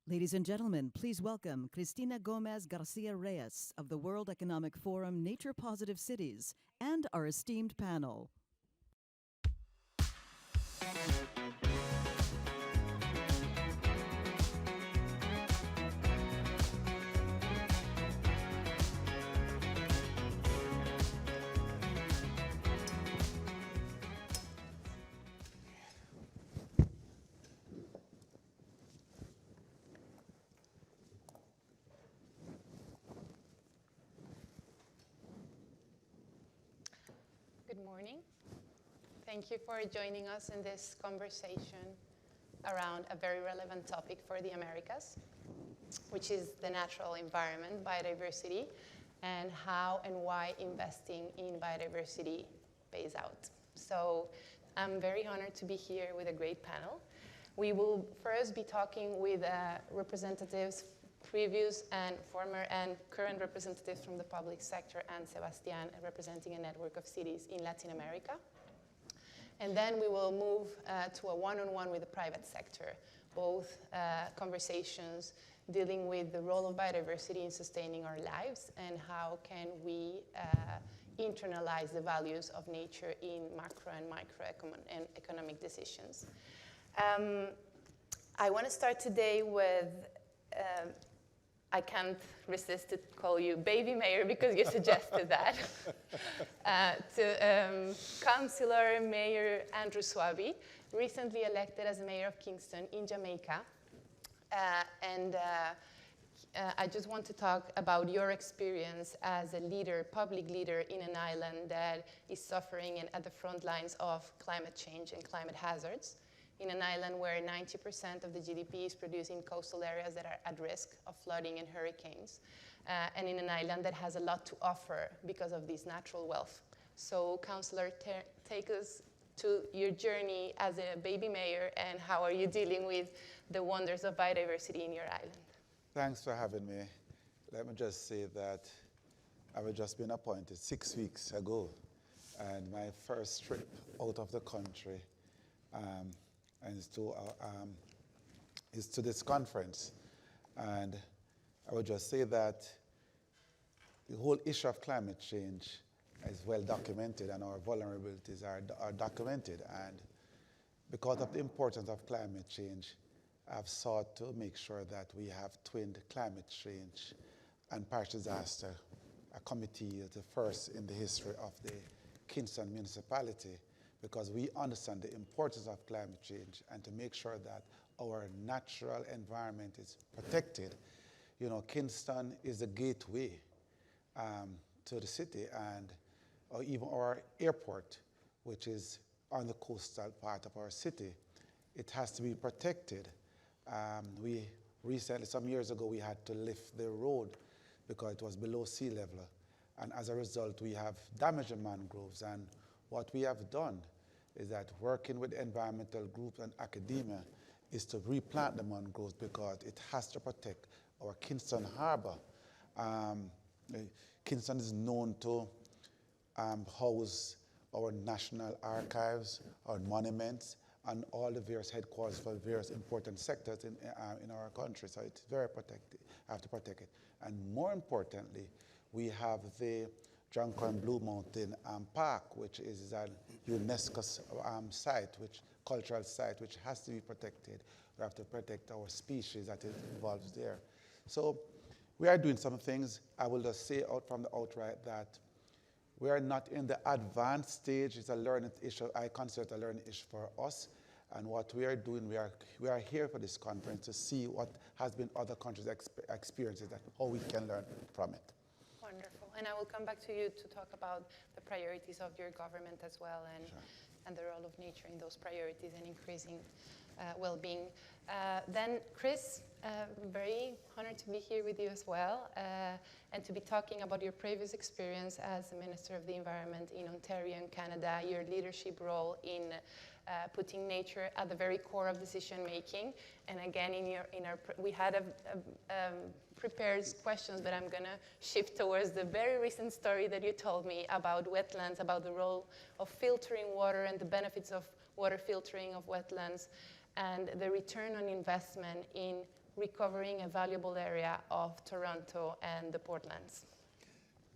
Ladies and gentlemen, please welcome Cristina Gomez Garcia Reyes of the World Economic Forum Nature Positive Cities and our esteemed panel. Good morning. Thank you for joining us in this conversation around a very relevant topic for the Americas, which is the natural environment, biodiversity, and how and why investing in biodiversity pays out. So I'm very honored to be here with a great panel. We will first be talking with representatives, previous and former and current representatives from the public sector, and Sebastián, representing a network of cities in Latin America. And then we will move to a one-on-one with the private sector, both conversations dealing with the role of biodiversity in sustaining our lives and how can we internalize the values of nature in macro and micro and economic decisions. I want to start today with I can't resist to call you baby mayor because you suggested that, to Councillor Mayor Andrew Swaby, recently elected as mayor of Kingston in Jamaica. I just want to talk about your experience as a leader, public leader in an island that is suffering at the front lines of climate change and climate hazards, in an island where 90% of the GDP is produced in coastal areas that are at risk of flooding and hurricanes, and in an island that has a lot to offer because of this natural wealth. So, Councillor, take us to your journey as a baby mayor, and how are you dealing with the wonders of biodiversity in your island? Thanks for having me. Let me just say that I was just been appointed 6 weeks ago, and my first trip out of the country and is to this conference. And I would just say that the whole issue of climate change is well documented, and our vulnerabilities are documented. And because of the importance of climate change, I've sought to make sure that we have twinned climate change and parish disaster, a committee, the first in the history of the Kingston municipality, because we understand the importance of climate change and to make sure that our natural environment is protected. You know, Kingston is a gateway to the city, and or even our airport, which is on the coastal part of our city. It has to be protected. We recently, some years ago, we had to lift the road because it was below sea level. And as a result, we have damaged the mangroves. And what we have done is that working with environmental groups and academia is to replant the mangroves because it has to protect our Kingston Harbor. Kingston is known to house our national archives, our monuments, and all the various headquarters for various important sectors in our country. So it's very protected. I have to protect it. And more importantly, we have the Drunken Blue Mountain Park, which is a UNESCO site, cultural site, which has to be protected. We have to protect our species that is involved there. So we are doing some things. I will just say out from the outright that we are not in the advanced stage. It's a learning issue. I consider it a learning issue for us. And what we are doing, we are here for this conference to see what has been other countries' experiences and how we can learn from it. Wonderful. And I will come back to you to talk about the priorities of your government as well, and, Sure. and the role of nature in those priorities and increasing well-being. Then, Chris, very honored to be here with you as well, and to be talking about your previous experience as the Minister of the Environment in Ontario and Canada, your leadership role in putting nature at the very core of decision-making. And again, we had prepared questions, but I'm going to shift towards the very recent story that you told me about wetlands, about the role of filtering water and the benefits of water filtering of wetlands, and the return on investment in recovering a valuable area of Toronto and the Portlands.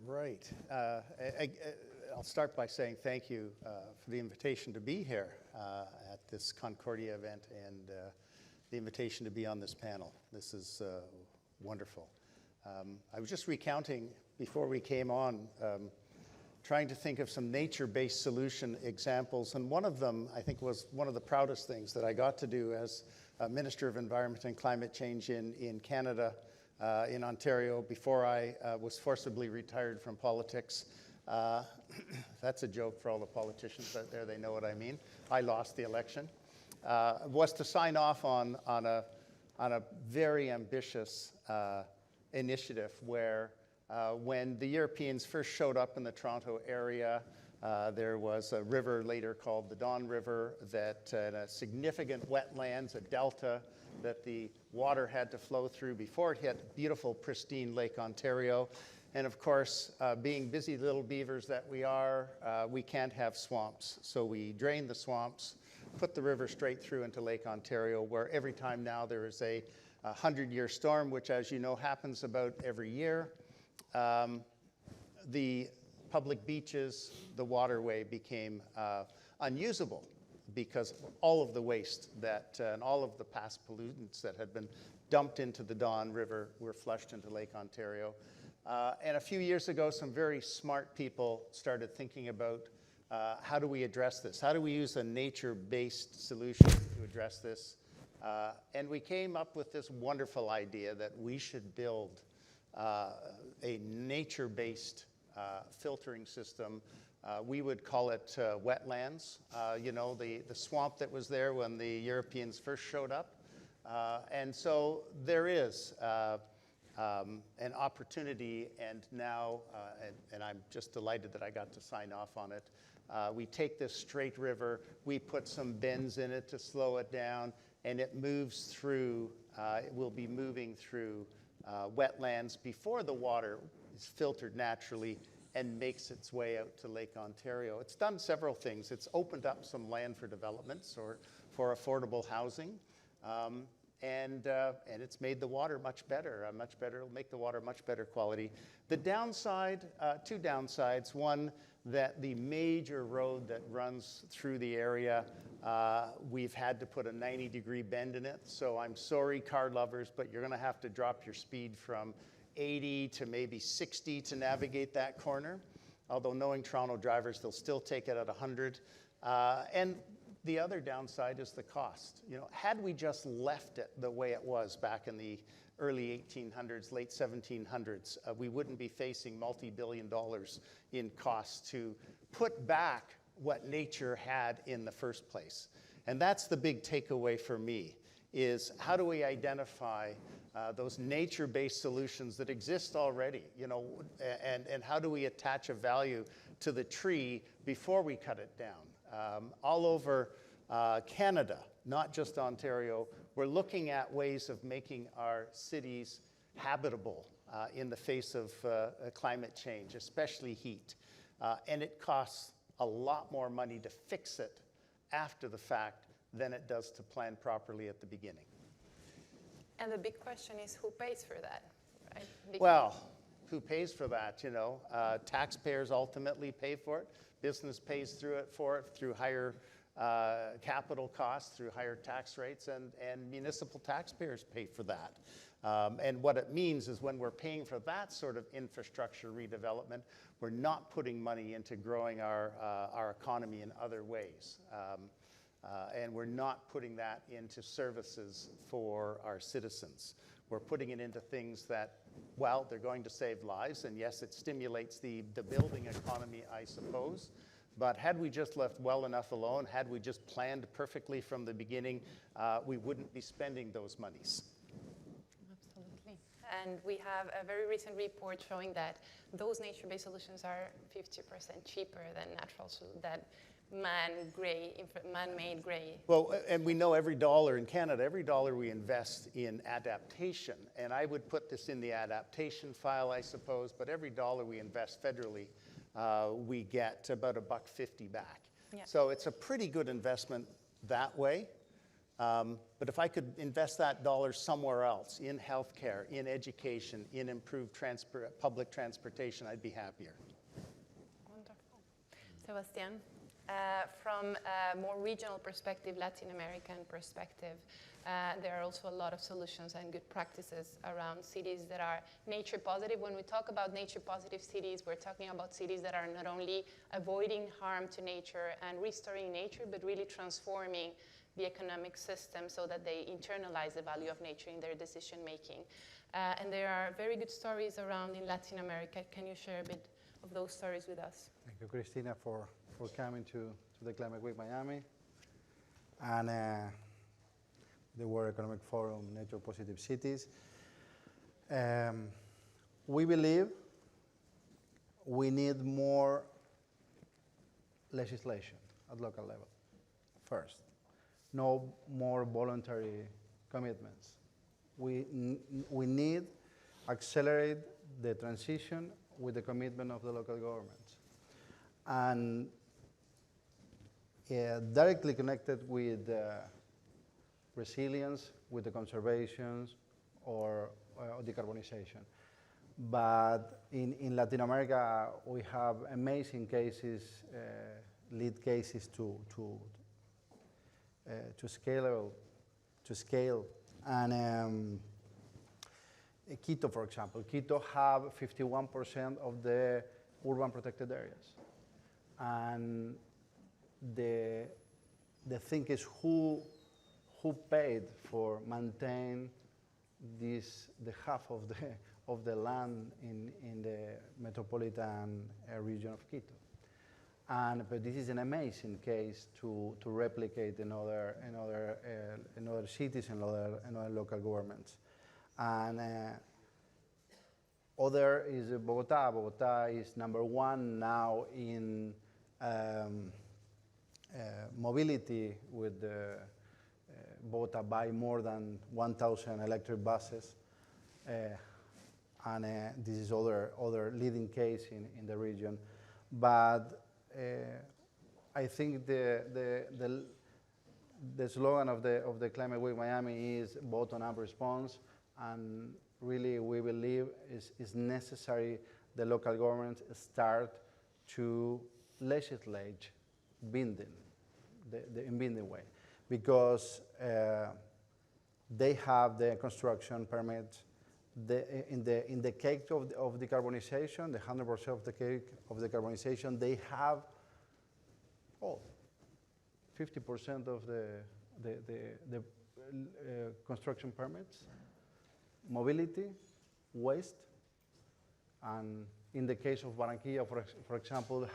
Right. I'll start by saying thank you for the invitation to be here at this Concordia event and the invitation to be on this panel. This is wonderful. I was just recounting before we came on, trying to think of some nature-based solution examples, and one of them, I think, was one of the proudest things that I got to do as Minister of Environment and Climate Change in Canada, in Ontario, before I was forcibly retired from politics. That's a joke for all the politicians out there, they know what I mean. I lost the election. Was to sign off on a very ambitious initiative where when the Europeans first showed up in the Toronto area, there was a river later called the Don River that had a significant wetlands, a delta that the water had to flow through before it hit beautiful, pristine Lake Ontario. And of course, being busy little beavers that we are, we can't have swamps. So we drained the swamps, put the river straight through into Lake Ontario, where every time now there is a 100-year storm, which, as you know, happens about every year. The public beaches, the waterway became unusable because all of the waste that and all of the past pollutants that had been dumped into the Don River were flushed into Lake Ontario. And a few years ago, some very smart people started thinking about how do we address this? How do we use a nature-based solution to address this? And we came up with this wonderful idea that we should build a nature-based filtering system. We would call it wetlands. You know, the swamp that was there when the Europeans first showed up. And so there is an opportunity, and now, and I'm just delighted that I got to sign off on it. We take this straight river, we put some bends in it to slow it down, and it moves through, it will be moving through wetlands before the water is filtered naturally and makes its way out to Lake Ontario. It's done several things. It's opened up some land for developments or for affordable housing. And it's made the water much better, it'll make the water much better quality. The downside, two downsides. One, that the major road that runs through the area, we've had to put a 90-degree bend in it. So I'm sorry, car lovers, but you're gonna have to drop your speed from 80 to maybe 60 to navigate that corner. Although knowing Toronto drivers, they'll still take it at 100. And the other downside is the cost. You know, had we just left it the way it was back in the early 1800s, late 1700s, we wouldn't be facing multi-billion dollars in costs to put back what nature had in the first place. And that's the big takeaway for me, is how do we identify those nature-based solutions that exist already, you know, and how do we attach a value to the tree before we cut it down? All over Canada, not just Ontario, we're looking at ways of making our cities habitable in the face of climate change, especially heat. And it costs a lot more money to fix it after the fact than it does to plan properly at the beginning. And the big question is, who pays for that, right? Well, who pays for that, you know? Taxpayers ultimately pay for it. Business pays through higher capital costs, through higher tax rates, and municipal taxpayers pay for that. And what it means is when we're paying for that sort of infrastructure redevelopment, we're not putting money into growing our economy in other ways. And we're not putting that into services for our citizens. We're putting it into things that, well, they're going to save lives, and yes, it stimulates the building economy, I suppose. But had we just left well enough alone, had we just planned perfectly from the beginning, we wouldn't be spending those monies. Absolutely. And we have a very recent report showing that those nature-based solutions are 50% cheaper than man-made gray. Well, and we know every dollar in Canada, every dollar we invest in adaptation, and I would put this in the adaptation file, I suppose, but every dollar we invest federally, we get about $1.50 back. Yeah. So it's a pretty good investment that way. But if I could invest that dollar somewhere else, in healthcare, in education, in improved public transportation, I'd be happier. Wonderful. Sebastian, from a more regional perspective, Latin American perspective, there are also a lot of solutions and good practices around cities that are nature positive. When we talk about nature positive cities, we're talking about cities that are not only avoiding harm to nature and restoring nature, but really transforming the economic system so that they internalize the value of nature in their decision making. And there are very good stories around in Latin America. Can you share a bit of those stories with us? Thank you, Cristina, for coming to the Climate Week Miami and the World Economic Forum, Nature Positive Cities. We believe we need more legislation at local level, first. No more voluntary commitments. We need accelerate the transition with the commitment of the local governments. And directly connected with resilience, with the conservation or decarbonization. But in Latin America, we have amazing cases, lead cases to scale. And Quito, for example, Quito have 51% of the urban protected areas. And the thing is who paid for maintain the half of the land in the metropolitan region of Quito. But this is an amazing case to replicate in other cities and other local governments. And other is Bogota. Bogota is #1 now in mobility with Bogota buy more than 1,000 electric buses. And this is other leading case in the region. But I think the slogan of the Climate Week Miami is bottom-up response, and really we believe is necessary the local governments start to legislate binding, in binding way, because they have the construction permits. In the cake of decarbonization, the 100% of the cake of decarbonization, they have 50% of the construction permits, mobility, waste, and in the case of Barranquilla, for example,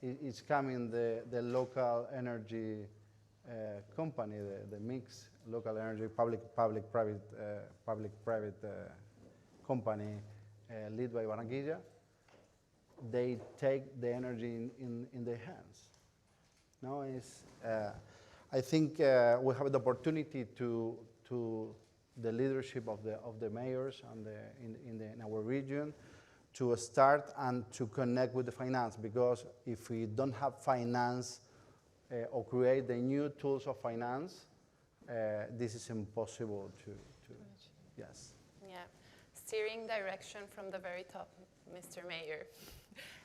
it's coming the local energy company, the mix local energy public-private company led by Barranquilla. They take the energy in their hands. No, I think we have the opportunity to the leadership of the mayors and in our region to start and to connect with the finance, because if we don't have finance or create the new tools of finance, this is impossible to yes. Yeah, steering direction from the very top, Mr. Mayor.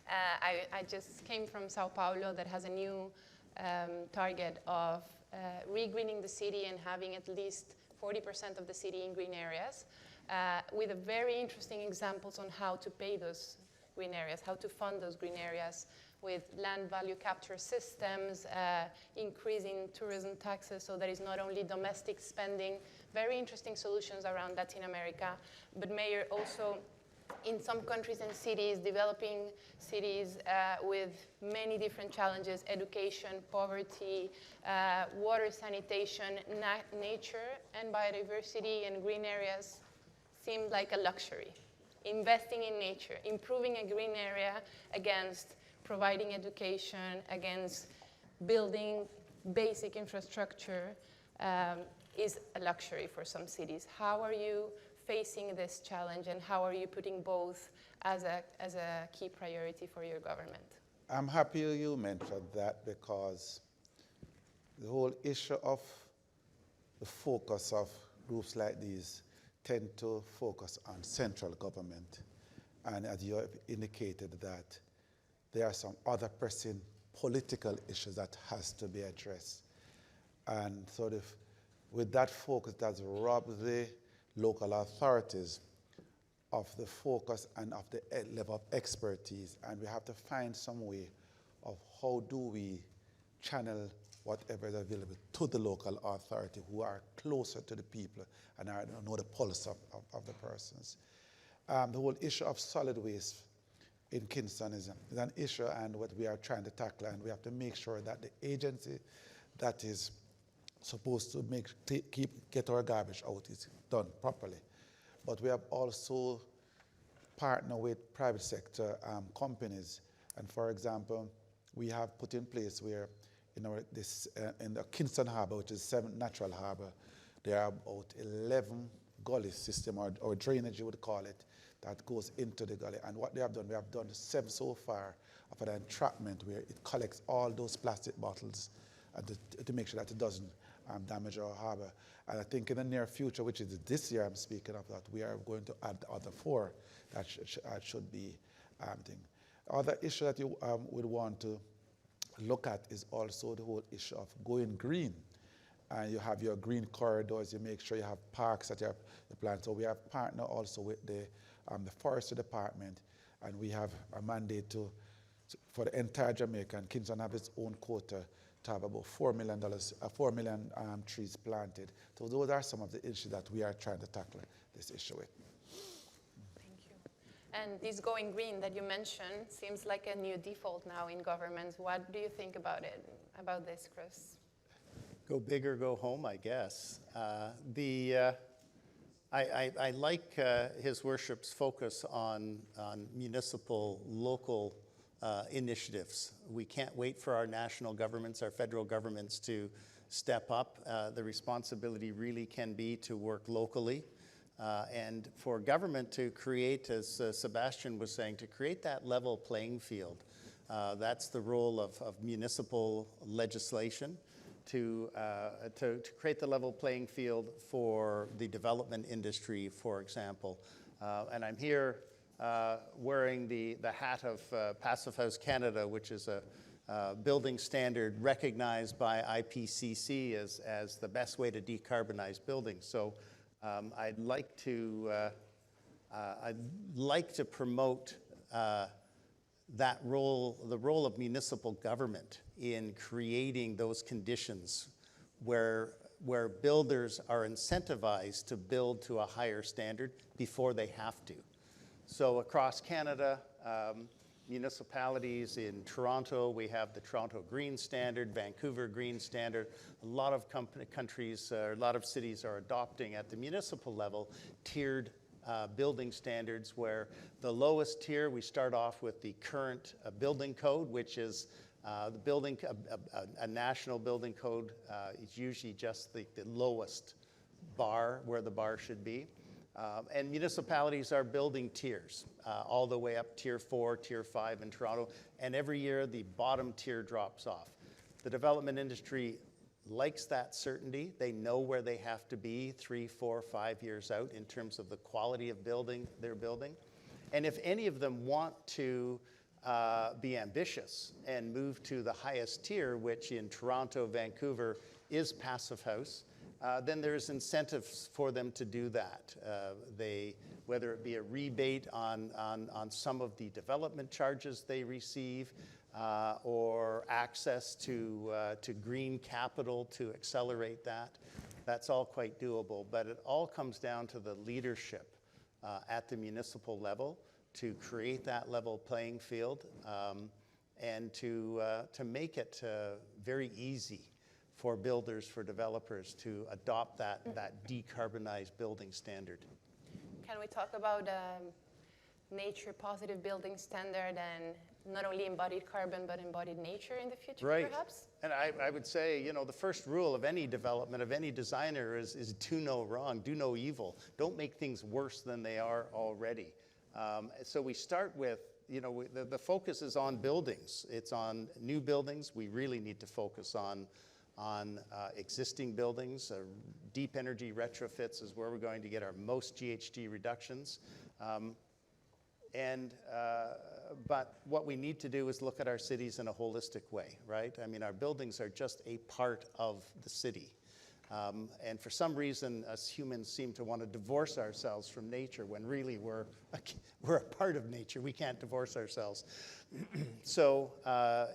I just came from Sao Paulo that has a new target of re-greening the city and having at least 40% of the city in green areas, with a very interesting examples on how to pay those green areas, how to fund those green areas with land value capture systems, increasing tourism taxes, so that is not only domestic spending, very interesting solutions around Latin America, but Mayor, also in some countries and cities, developing cities with many different challenges, education, poverty, water sanitation, nature and biodiversity and green areas seem like a luxury. Investing in nature, improving a green area against providing education, against building basic infrastructure is a luxury for some cities. How are you facing this challenge, and how are you putting both as a key priority for your government? I'm happy you mentioned that, because the whole issue of the focus of groups like these tend to focus on central government. And as you have indicated that there are some other pressing political issues that has to be addressed. And sort of with that focus, that's robbed the local authorities of the focus and of the level of expertise. And we have to find some way of how do we channel whatever is available to the local authority who are closer to the people and know the pulse of the persons. The whole issue of solid waste in Kingston is an issue and what we are trying to tackle, and we have to make sure that the agency that is supposed to get our garbage out is done properly. But we have also partnered with private sector companies. And for example, we have put in place where in the Kingston Harbor, which is 7th Natural Harbor, there are about 11 gully system or drainage, you would call it, that goes into the gully. And what they have done, we have done 7 so far of an entrapment where it collects all those plastic bottles and to make sure that it doesn't damage our harbor. And I think in the near future, which is this year I'm speaking of, that we are going to add the other 4 that should be thing. Other issue that you would want to look at is also the whole issue of going green. And you have your green corridors, you make sure you have parks that you have the plans. So we have partnered also with the forestry department, and we have a mandate for the entire Jamaica, and Kingston have its own quota to have about $4 million trees planted. So those are some of the issues that we are trying to tackle this issue with. Thank you. And this going green that you mentioned seems like a new default now in governments. What do you think about this, Chris? Go big or go home, I guess. I like His Worship's focus on municipal, local initiatives. We can't wait for our national governments, our federal governments to step up. The responsibility really can be to work locally. And for government to create, as Sebastian was saying, to create that level playing field. That's the role of municipal legislation. To create the level playing field for the development industry, for example. And I'm here wearing the hat of Passive House Canada, which is a building standard recognized by IPCC as the best way to decarbonize buildings. So I'd like to promote that role, the role of municipal government in creating those conditions where builders are incentivized to build to a higher standard before they have to. So across Canada, municipalities in Toronto, we have the Toronto Green Standard, Vancouver Green Standard. A lot of countries, a lot of cities are adopting at the municipal level tiered building standards, where the lowest tier, we start off with the current building code, which is a national building code is usually just the lowest bar where the bar should be. And municipalities are building tiers, all the way up tier 4, tier 5 in Toronto, and every year the bottom tier drops off. The development industry likes that certainty. They know where they have to be 3, 4, 5 years out in terms of the quality of building they're building. And if any of them want to be ambitious and move to the highest tier, which in Toronto, Vancouver is Passive House, then there's incentives for them to do that. Whether it be a rebate on some of the development charges they receive, or access to green capital to accelerate that. That's all quite doable, but it all comes down to the leadership at the municipal level to create that level playing field, and to make it very easy for builders, for developers to adopt that decarbonized building standard. Can we talk about nature positive building standard and not only embodied carbon, but embodied nature in the future, perhaps? And I would say, the first rule of any development, of any designer is do no wrong, do no evil. Don't make things worse than they are already. So we start with, the focus is on buildings. It's on new buildings. We really need to focus on on existing buildings. Deep energy retrofits is where we're going to get our most GHG reductions. But what we need to do is look at our cities in a holistic way, right? I mean, our buildings are just a part of the city. And for some reason, us humans seem to want to divorce ourselves from nature when really we're a part of nature. We can't divorce ourselves. So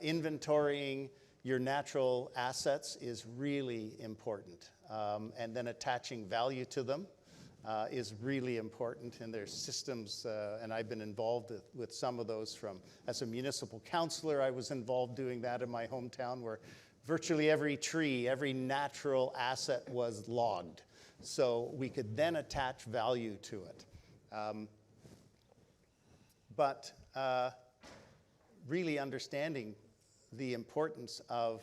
inventorying your natural assets is really important. And then attaching value to them is really important. And there's systems, and I've been involved with some of those as a municipal councilor, I was involved doing that in my hometown where virtually every tree, every natural asset was logged. So we could then attach value to it. But really understanding the importance of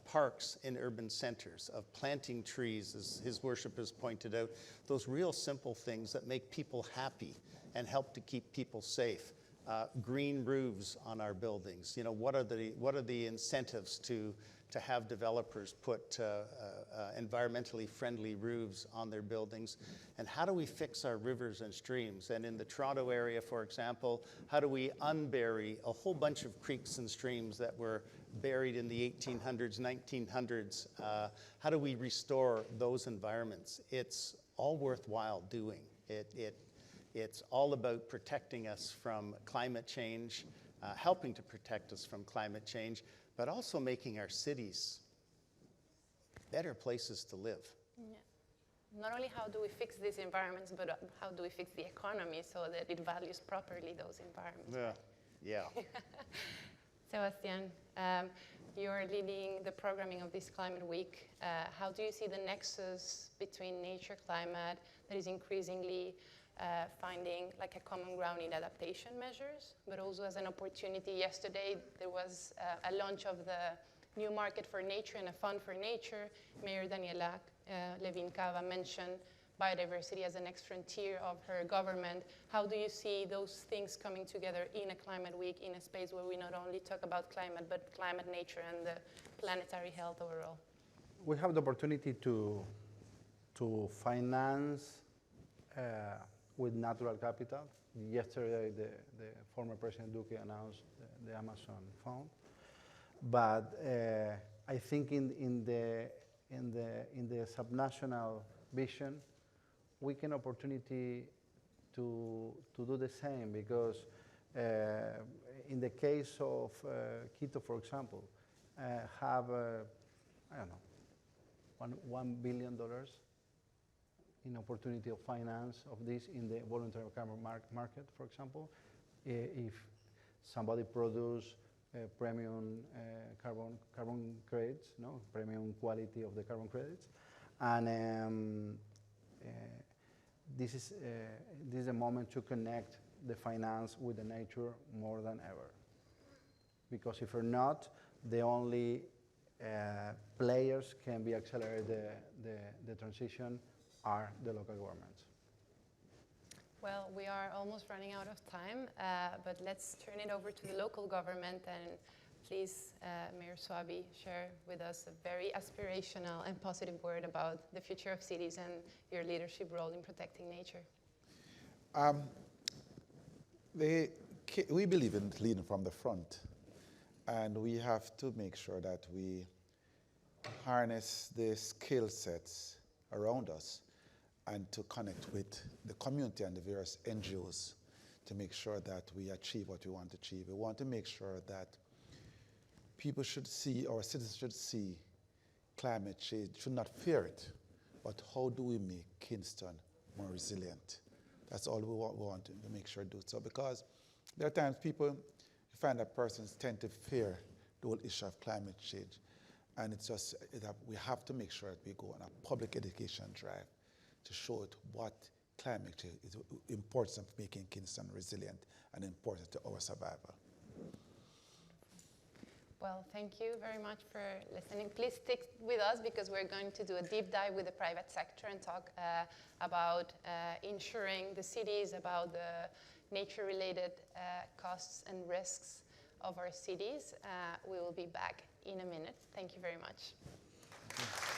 parks in urban centers, of planting trees, as His Worship has pointed out, those real simple things that make people happy and help to keep people safe. Green roofs on our buildings. You know, what are the incentives to have developers put environmentally friendly roofs on their buildings? And how do we fix our rivers and streams? And in the Toronto area, for example, how do we unbury a whole bunch of creeks and streams that were buried in the 1800s, 1900s? How do we restore those environments? It's all worthwhile doing. It's all about protecting us from climate change, helping to protect us from climate change, but also making our cities better places to live. Yeah. Not only how do we fix these environments, but how do we fix the economy so that it values properly those environments. Yeah. Sebastian, you're leading the programming of this Climate Week. How do you see the nexus between nature, climate that is increasingly finding like a common ground in adaptation measures, but also as an opportunity? Yesterday, there was a launch of the new market for nature and a fund for nature. Mayor Daniela Levin-Cava mentioned biodiversity as the next frontier of her government. How do you see those things coming together in a climate week, in a space where we not only talk about climate, but climate, nature, and the planetary health overall? We have the opportunity to finance with natural capital. Yesterday, the former President Duque announced the Amazon Fund, but I think in the subnational vision, we can opportunity to do the same, because in the case of Quito, for example, have I don't know, $1 billion in opportunity of finance of this in the voluntary carbon market, for example. If somebody produce premium carbon credits, no, premium quality of the carbon credits, and this is a moment to connect the finance with the nature more than ever. Because if we're not, the only players can be accelerate the transition are the local governments. Well, we are almost running out of time, but let's turn it over to the local government, and please, Mayor Swaby, share with us a very aspirational and positive word about the future of cities and your leadership role in protecting nature. We believe in leading from the front, and we have to make sure that we harness the skill sets around us and to connect with the community and the various NGOs to make sure that we achieve what we want to achieve. We want to make sure that people should see, or citizens should see, climate change, should not fear it, but how do we make Kingston more resilient? That's all we want to make sure do so, because there are times people find that persons tend to fear the whole issue of climate change, and it's just that we have to make sure that we go on a public education drive to show it what climate change is, importance of making Kingston resilient and important to our survival. Well, thank you very much for listening. Please stick with us, because we're going to do a deep dive with the private sector and talk about insuring the cities, about the nature-related costs and risks of our cities. We will be back in a minute. Thank you very much.